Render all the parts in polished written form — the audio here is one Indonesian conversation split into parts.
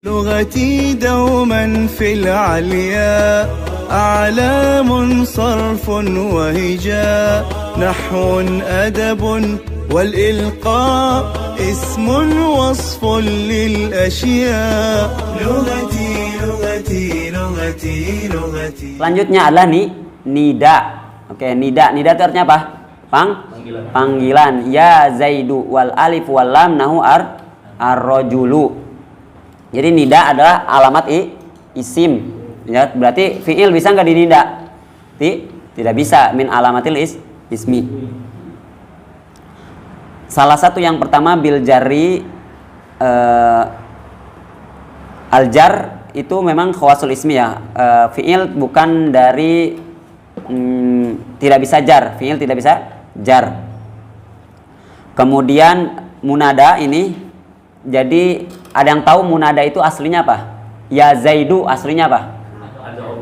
لغتي دوما في العليا أعلام صرف وهجاء نحو أدب والإلقاء اسم وصف للأشياء لغتي لغتي لغتي لغتي. Selanjutnya adalah nida. Oke, nida. Nida itu artinya apa? Panggilan. Ya Zaidu wal alif wal lam nahu ar-rajulu. Jadi nida adalah alamat isim. Ya, berarti fi'il bisa nggak dinida? Tidak bisa, min alamatil ismi. Salah satu yang pertama bil jarri, al jar itu memang khawasul ismi ya. Fi'il bukan dari tidak bisa jar, fi'il tidak bisa jar. Kemudian munada ini, jadi ada yang tahu munada itu aslinya apa? Ya Zaidu aslinya apa?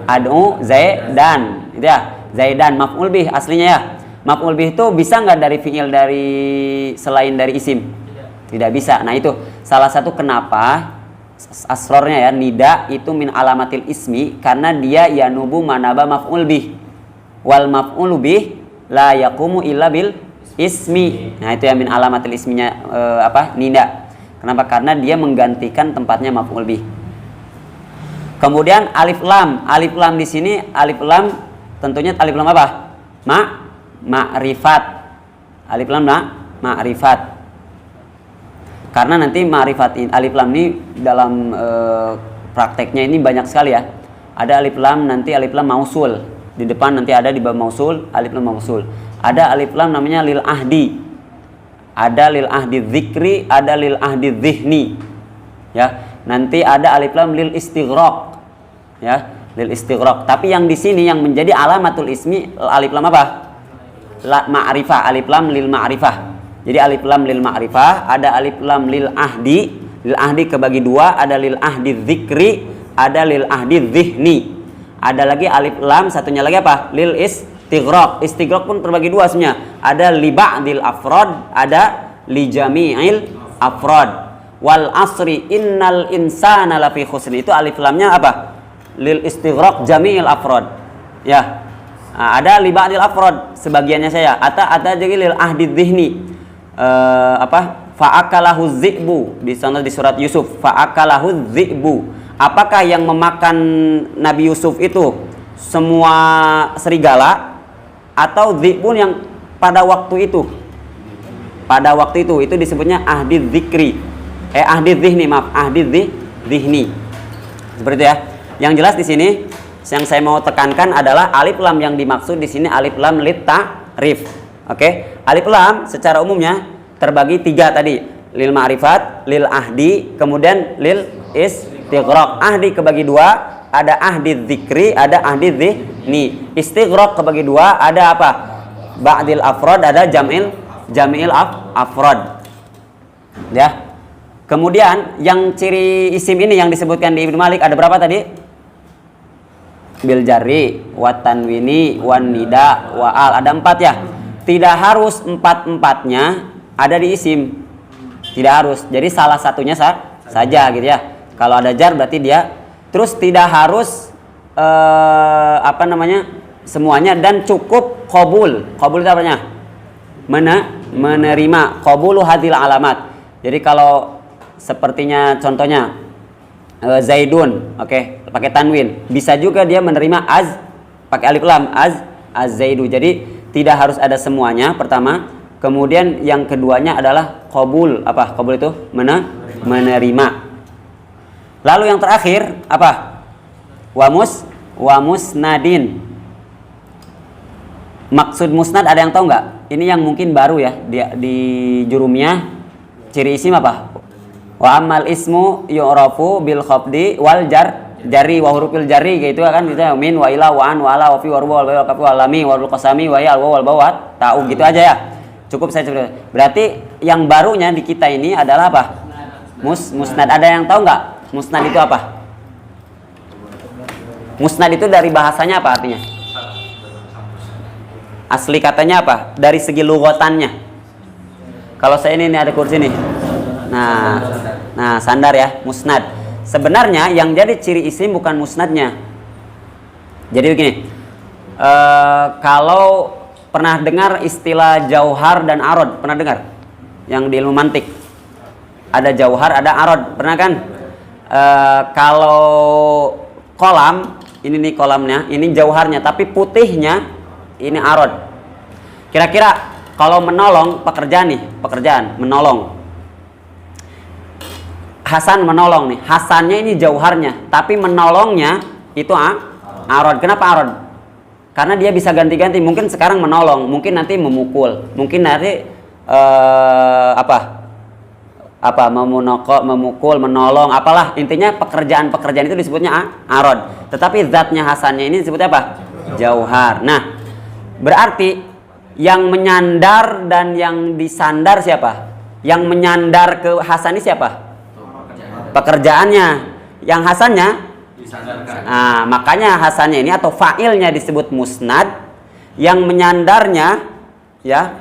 Ad'u Zaidan, gitu ya. Zaidan maf'ul bih aslinya ya. Maf'ul bih itu bisa nggak dari fi'il dari selain dari isim? Tidak bisa. Nah itu salah satu kenapa asrornya ya, nida itu min alamatil ismi karena dia yanubu manaba maf'ul bih. Wal maf'ul bih la yaqumu illa bil ismi. Nah itu yang min alamatil isminya nida. Kenapa? Karena dia menggantikan tempatnya maf'ul bih. Kemudian alif lam. Alif lam di sini alif lam tentunya alif lam apa? Ma'rifat. Alif lam ma'rifat. Karena nanti ma'rifat alif lam ini dalam prakteknya ini banyak sekali ya. Ada alif lam nanti alif lam mausul. Di depan nanti ada di bab mausul alif lam mausul. Ada alif lam namanya lil ahdi. Ada lil ahdi dzikri, ada lil ahdi dzihni. Ya, nanti ada alif lam lil istighraq. Ya, lil istighraq. Tapi yang di sini yang menjadi alamatul ismi alif lam apa? Ma'rifah, alif lam lil ma'rifah. Jadi alif lam lil ma'rifah, ada alif lam lil ahdi. Lil ahdi kebagi dua, ada lil ahdi dzikri, ada lil ahdi dzihni. Ada lagi alif lam satunya lagi apa? Lil istighraq. Istighraq pun terbagi dua sebenarnya. Ada li ba'dil afrad, ada li jami'il afrad. Wal asri innal insana lafi khusr. Itu alif lamnya apa? Lil istighraq jami'il afrad. Ya. Nah, ada li ba'dil afrad sebagiannya saya. Ada jadi lil ahdi dzihni. Fa'akalahu dzi'bu di sana di surat Yusuf. Fa'akalahu dzi'bu. Apakah yang memakan Nabi Yusuf itu semua serigala atau dzi'bun yang pada waktu itu? Pada waktu itu disebutnya ahdi dzikri. Ahdi dzihni, maaf, ahdi dzihni. Seperti itu ya. Yang jelas di sini yang saya mau tekankan adalah alif lam yang dimaksud di sini alif lam lit ta'rif. Oke? Alif lam secara umumnya terbagi tiga tadi. Lil ma'rifat, lil ahdi, kemudian lil istighraq. Ahdi kebagi dua, ada ahdi dzikri, ada ahdi dzihni. Istighraq kebagi dua, ada apa? Ba'dil afrad, ada jam'il afrad. Ya. Kemudian yang ciri isim ini yang disebutkan di Ibnu Malik ada berapa tadi? Bil jarri, wa tanwini, wan nida, wa al. Ada 4 ya. Tidak harus 4-4-nya ada di isim. Tidak harus. Jadi salah satunya saja gitu ya. Kalau ada jar berarti dia. Terus tidak harus semuanya dan cukup qabul. Qabul itu apanya? Menerima. Qabulu hadil alamat. Jadi kalau sepertinya contohnya Zaidun, oke, pakai tanwin. Bisa juga dia menerima pakai alif lam az-zaidu. Jadi tidak harus ada semuanya pertama. Kemudian yang keduanya adalah qabul. Apa? Qabul itu menerima. Lalu yang terakhir apa? Wa musnadin. Maksud musnad ada yang tahu nggak? Ini yang mungkin baru ya di jurumiyah. Ciri isim apa? Wa amal ismu yu'rafu bil khafdi wal jari wa hurufil jari gitu kan, gitu ya. Min wa ila wa an wa ala wa fi wa ruba wal kafi wa lami wa qasami wa ya wal bawat ta'u gitu aja ya. Cukup saya cerita. Berarti yang barunya di kita ini adalah apa? Musnad. Ada yang tahu nggak? Musnad itu apa? Musnad itu dari bahasanya apa artinya? Asli katanya apa? Dari segi lugatannya. Kalau saya ini ada kursi nih. Nah, sandar ya, musnad. Sebenarnya yang jadi ciri isim bukan musnadnya. Jadi begini, kalau pernah dengar istilah jauhar dan arod, pernah dengar? Yang di ilmu mantik ada jauhar, ada arod, pernah kan? Kalau kolam, ini nih kolamnya, ini jauharnya, tapi putihnya ini arod. Kira-kira kalau menolong pekerjaan menolong. Hasan menolong nih, Hasannya ini jauharnya, tapi menolongnya itu arod. Kenapa arod? Karena dia bisa ganti-ganti. Mungkin sekarang menolong, mungkin nanti memukul, mungkin nanti memukul, menolong, apalah intinya pekerjaan itu disebutnya arod. Tetapi zatnya Hasannya ini disebutnya apa? Jauhar. Nah, berarti yang menyandar dan yang disandar siapa? Yang menyandar ke Hasan ini siapa? Pekerjaannya. Yang Hasannya disandarkan. Nah, makanya Hasannya ini atau fa'ilnya disebut musnad, yang menyandarnya ya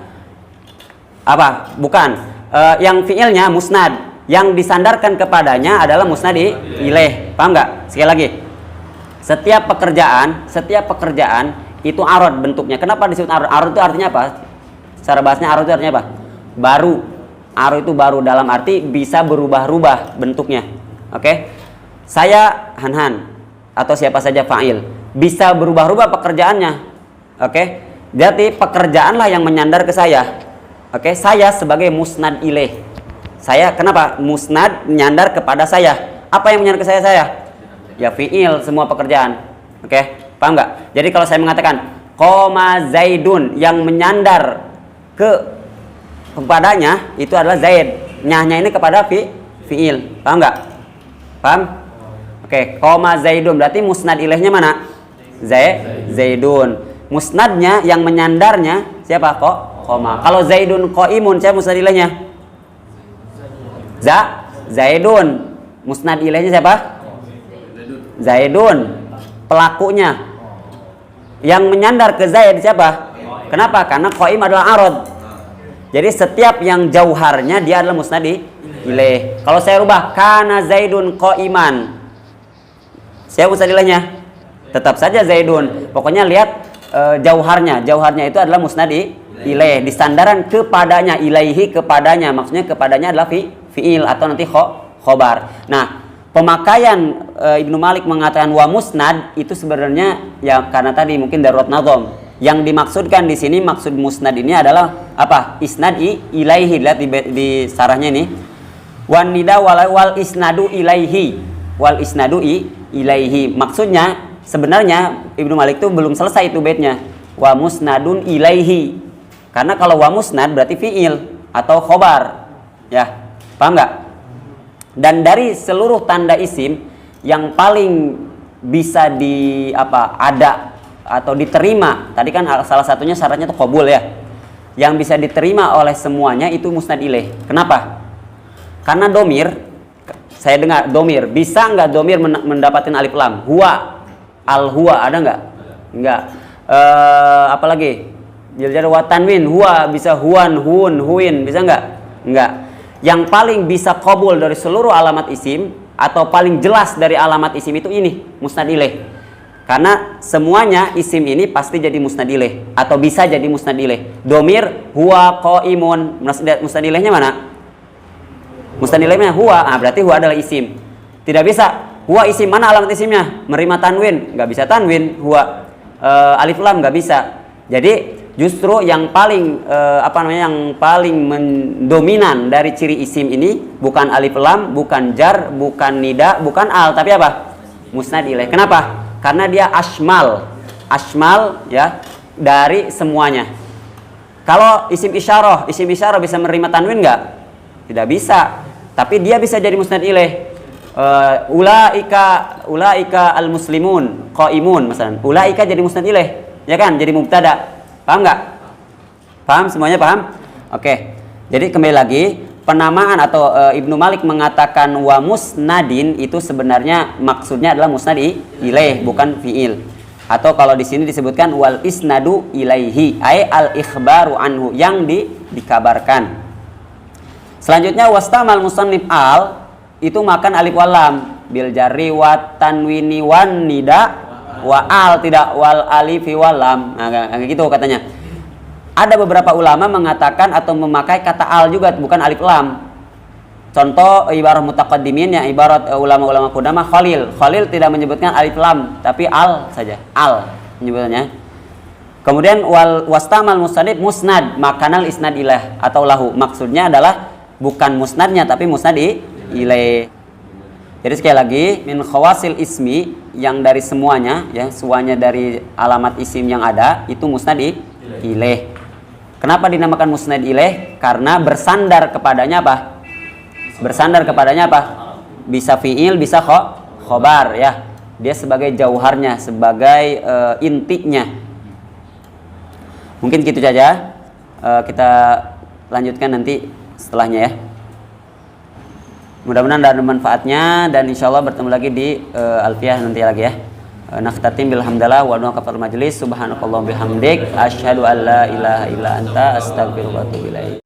apa? Bukan. Yang fi'ilnya musnad, yang disandarkan kepadanya adalah musnad ilaih. Paham nggak? Sekali lagi. Setiap pekerjaan itu arod bentuknya. Kenapa disebut arod? Arod itu artinya apa? Secara bahasanya arod itu artinya apa? Baru. Arod itu baru dalam arti bisa berubah-ubah bentuknya. Oke? Saya Hanhan atau siapa saja fa'il bisa berubah-ubah pekerjaannya. Oke? Jadi pekerjaanlah yang menyandar ke saya. Oke? Saya sebagai musnad ilaih. Saya kenapa? Musnad menyandar kepada saya. Apa yang menyandar ke saya? Ya fi'il semua pekerjaan. Oke? Paham nggak? Jadi kalau saya mengatakan qoma Zaidun, yang menyandar kepadanya itu adalah Zaid. Nyahnya ini kepada fi'il. Paham nggak? Paham? Oke, qoma Zaidun berarti musnad ilaihnya mana? Zaidun. Musnadnya yang menyandarnya siapa? Qoma. Kalau Zaidun qaimun, siapa musnad ilaihnya? Zaidun. Musnad ilaihnya siapa? Zaidun. Pelakunya. Yang menyandar ke Zaid siapa? Kenapa? Karena qaim adalah arod. Jadi setiap yang jauharnya dia adalah musnad ilaih. Kalau saya rubah kana Zaidun qaiman, siapa musnad ilaihnya? Tetap saja Zaidun. Pokoknya lihat jauharnya. Jauharnya itu adalah musnad ilaih. Disandaran kepadanya, ilaihi kepadanya. Maksudnya kepadanya adalah fi'il atau nanti khobar. Nah, pemakaian Ibnu Malik mengatakan wa musnad itu sebenarnya ya karena tadi mungkin darurat nazam. Yang dimaksudkan di sini maksud musnad ini adalah apa? Isnad ilaihi. Lihat di sarahnya ini. Wan nida wal isnadu ilaihi. Wal isnadu ilaihi. Maksudnya sebenarnya Ibnu Malik itu belum selesai itu baitnya. Wa musnadun ilaihi. Karena kalau wa musnad berarti fi'il atau khobar. Ya. Paham nggak? Dan dari seluruh tanda isim yang paling bisa ada atau diterima, tadi kan salah satunya syaratnya itu qabul ya. Yang bisa diterima oleh semuanya itu musnad ilaih. Kenapa? Karena domir, saya dengar domir, bisa nggak domir mendapatkan alif lam? Huwa, al huwa ada nggak? Nggak. Apalagi? Jiljar wa tanwin, huwa bisa huwan, hun, huin, bisa nggak? Nggak. Yang paling bisa qabul dari seluruh alamat isim atau paling jelas dari alamat isim itu ini musnad ilaih. Karena semuanya isim ini pasti jadi musnad ilaih atau bisa jadi musnad ilaih. Domir huwa qaimun, musnad ilaihnya mana? Musnad ilaihnya huwa, berarti huwa adalah isim. Tidak bisa huwa isim, mana alamat isimnya? Menerima tanwin, nggak bisa tanwin. Huwa alif lam nggak bisa. Jadi justru yang paling yang paling mendominan dari ciri isim ini bukan alif lam, bukan jar, bukan nida, bukan al, tapi apa? Musnad ilaih. Kenapa? Karena dia asmal ya dari semuanya. Kalau isim isyarah bisa menerima tanwin nggak? Tidak bisa. Tapi dia bisa jadi musnad ilaih. Ulaika al muslimun qaimun misalnya. Ulaika jadi musnad ilaih, ya kan? Jadi mubtada. Paham nggak? Paham semuanya, paham? Oke. Jadi kembali lagi, penamaan atau Ibnu Malik mengatakan wa musnadin itu sebenarnya maksudnya adalah musnad ilaih, bukan fi'il. Atau kalau di sini disebutkan wal isnadu ilaihi, ay al ikhbaru anhu, yang dikabarkan. Selanjutnya wastamal musannif al itu makan alif wal lam. bil jarri wa tanwini wan nida wa al, tidak wal alifi wal lam. Nah, kayak gitu katanya. Ada beberapa ulama mengatakan atau memakai kata al juga, bukan alif lam. Contoh ibarat mutaqaddimin, ya ibarat ulama-ulama qudamah Khalil. Khalil tidak menyebutkan alif lam tapi al saja. Al menyebutnya. Kemudian wastamal musnad musnad makanal isnad ilah atau lahu. Maksudnya adalah bukan musnadnya tapi musnad ilaih. Jadi sekali lagi min khawasil ismi, yang dari semuanya ya, semuanya dari alamat isim yang ada itu musnad ilaih. Kenapa dinamakan musnad ilaih? Karena bersandar kepadanya apa? Bersandar kepadanya apa? Bisa fi'il, bisa khobar ya. Dia sebagai jauharnya, sebagai intinya. Mungkin gitu saja. Kita lanjutkan nanti setelahnya ya. Mudah-mudahan ada manfaatnya, dan insya Allah bertemu lagi di Alfiyah nanti lagi ya. Nakhtatim bilhamdalillah wa nu'u kafal majlis. Subhanakallahumma bihamdik asyhadu an la ilaha illa anta astaghfiruka wa atubu ilaik.